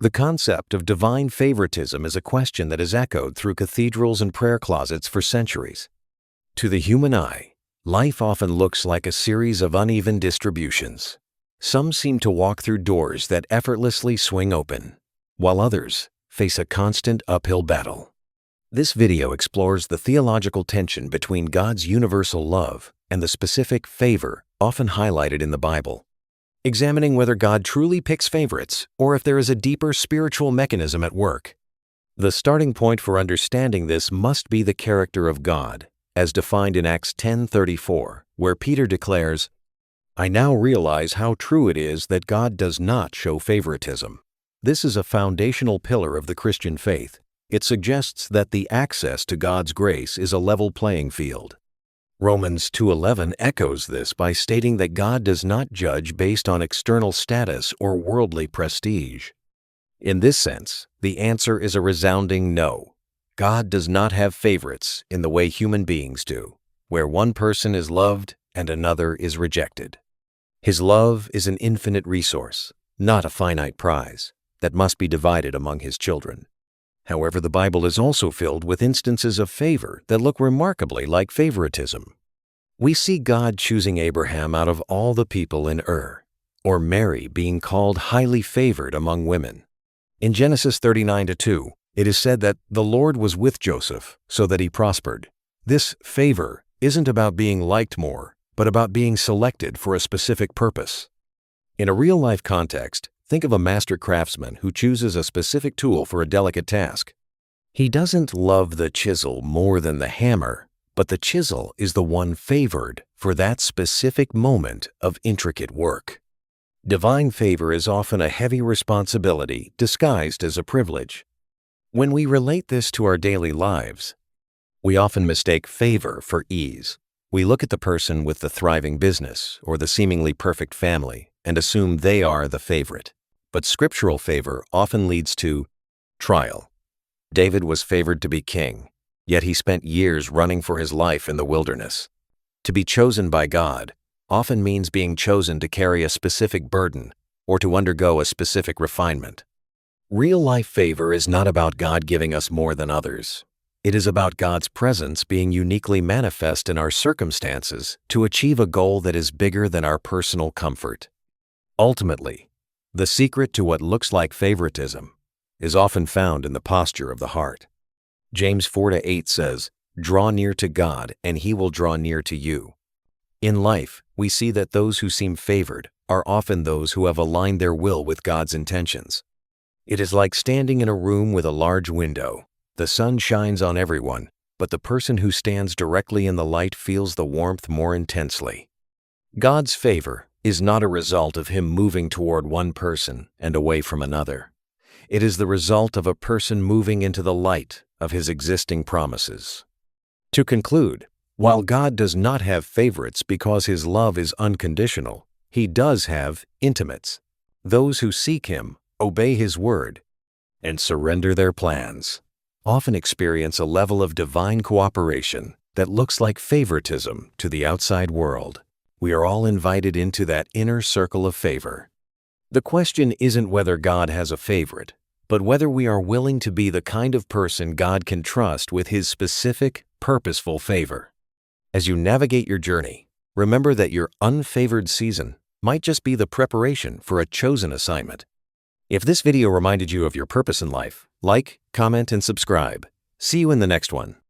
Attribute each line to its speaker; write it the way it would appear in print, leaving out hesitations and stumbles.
Speaker 1: The concept of divine favoritism is a question that has echoed through cathedrals and prayer closets for centuries. To the human eye, life often looks like a series of uneven distributions. Some seem to walk through doors that effortlessly swing open, while others face a constant uphill battle. This video explores the theological tension between God's universal love and the specific favor often highlighted in the Bible, examining whether God truly picks favorites or if there is a deeper spiritual mechanism at work. The starting point for understanding this must be the character of God, as defined in Acts 10:34, where Peter declares, "I now realize how true it is that God does not show favoritism." This is a foundational pillar of the Christian faith. It suggests that the access to God's grace is a level playing field. Romans 2:11 echoes this by stating that God does not judge based on external status or worldly prestige. In this sense, the answer is a resounding no. God does not have favorites in the way human beings do, where one person is loved and another is rejected. His love is an infinite resource, not a finite prize, that must be divided among His children. However, the Bible is also filled with instances of favor that look remarkably like favoritism. We see God choosing Abraham out of all the people in Ur, or Mary being called highly favored among women. In Genesis 39:2, it is said that the Lord was with Joseph so that he prospered. This favor isn't about being liked more, but about being selected for a specific purpose. In a real-life context, think of a master craftsman who chooses a specific tool for a delicate task. He doesn't love the chisel more than the hammer, but the chisel is the one favored for that specific moment of intricate work. Divine favor is often a heavy responsibility disguised as a privilege. When we relate this to our daily lives, we often mistake favor for ease. We look at the person with the thriving business or the seemingly perfect family and assume they are the favorite. But scriptural favor often leads to trial. David was favored to be king, yet he spent years running for his life in the wilderness. To be chosen by God often means being chosen to carry a specific burden or to undergo a specific refinement. Real-life favor is not about God giving us more than others. It is about God's presence being uniquely manifest in our circumstances to achieve a goal that is bigger than our personal comfort. Ultimately, the secret to what looks like favoritism is often found in the posture of the heart. James 4:8 says, "Draw near to God, and He will draw near to you." In life, we see that those who seem favored are often those who have aligned their will with God's intentions. It is like standing in a room with a large window. The sun shines on everyone, but the person who stands directly in the light feels the warmth more intensely. God's favor is not a result of Him moving toward one person and away from another. It is the result of a person moving into the light of His existing promises. To conclude, while God does not have favorites because His love is unconditional, He does have intimates, those who seek Him, obey His word, and surrender their plans, often experience a level of divine cooperation that looks like favoritism to the outside world. We are all invited into that inner circle of favor. The question isn't whether God has a favorite, but whether we are willing to be the kind of person God can trust with His specific, purposeful favor. As you navigate your journey, remember that your unfavored season might just be the preparation for a chosen assignment. If this video reminded you of your purpose in life, like, comment, and subscribe. See you in the next one.